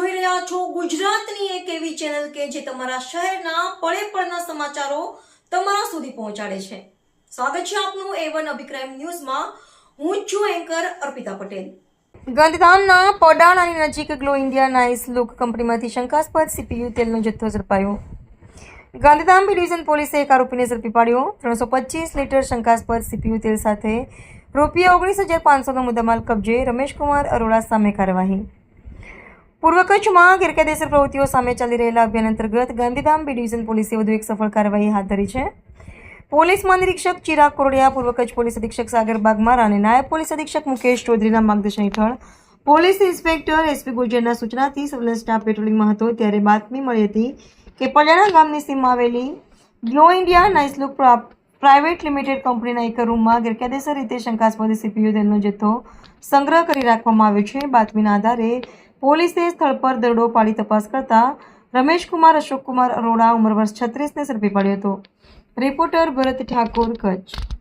જોઈ રહ્યા છો ગુજરાતની એક એવી ચેનલ કે જે તમારા શહેરના પળે પળના સમાચારો તમારા સુધી પહોંચાડે છે। સ્વાગત છે આપનું A1 અભિક્રાઇમ ન્યૂઝમાં। હું છું એન્કર અર્પિતા પટેલ। ગાંધીધામના પડાણાની નજીક ગ્લો ઇન્ડિયા નાઇસ લુક કંપનીમાંથી શંકાસ્પદ CPU તેલનો જથ્થો ઝડપાયો। ગાંધીધામ બી ડિવિઝન પોલીસે એક આરોપીને ઝડપી પાડ્યો। 325 લીટર શંકાસ્પદ CPU તેલ સાથે ₹19,500નો મુદ્દામાલ કબજે। રમેશકુમાર અરોડા સામે કાર્યવાહી। પૂર્વ કચ્છમાં ગેરકાયદેસર પ્રવૃત્તિઓ સામે ચાલી રહેલા અભિયાન અંતર્ગત ગાંધીધામ બી ડિવિઝન પોલીસે વધુ એક સફળ કાર્યવાહી હાથ ધરી છે। પોલીસ મહાનિરીક્ષક ચિરાગ કોરડિયા, પૂર્વ કચ્છ પોલીસ અધિક્ષક સાગર બાગમારા અને નાયબ પોલીસ અધિક્ષક મુકેશ ચૌધરીના માર્ગદર્શન હેઠળ પોલીસ ઇન્સ્પેક્ટર SP ગુજરના સૂચનાથી સર્વેલન્સ સ્ટાફ પેટ્રોલિંગમાં હતો ત્યારે બાતમી મળી હતી કે પલિયાણા ગામની સીમમાં આવેલી glow India nice look private limited કંપનીના એક રૂમમાં ગેરકાયદેસર રીતે શંકાસ્પદ CPU તેલનો જથ્થો સંગ્રહ કરી રાખવામાં આવ્યો છે। બાતમીના આધારે પોલીસે સ્થળ પર દરોડો પાડી તપાસ કરતા રમેશકુમાર અશોકકુમાર અરોડા ઉંમર વર્ષ 36ને ઝડપી પાડ્યો હતો। રિપોર્ટર ભરત ઠાકોર, કચ્છ।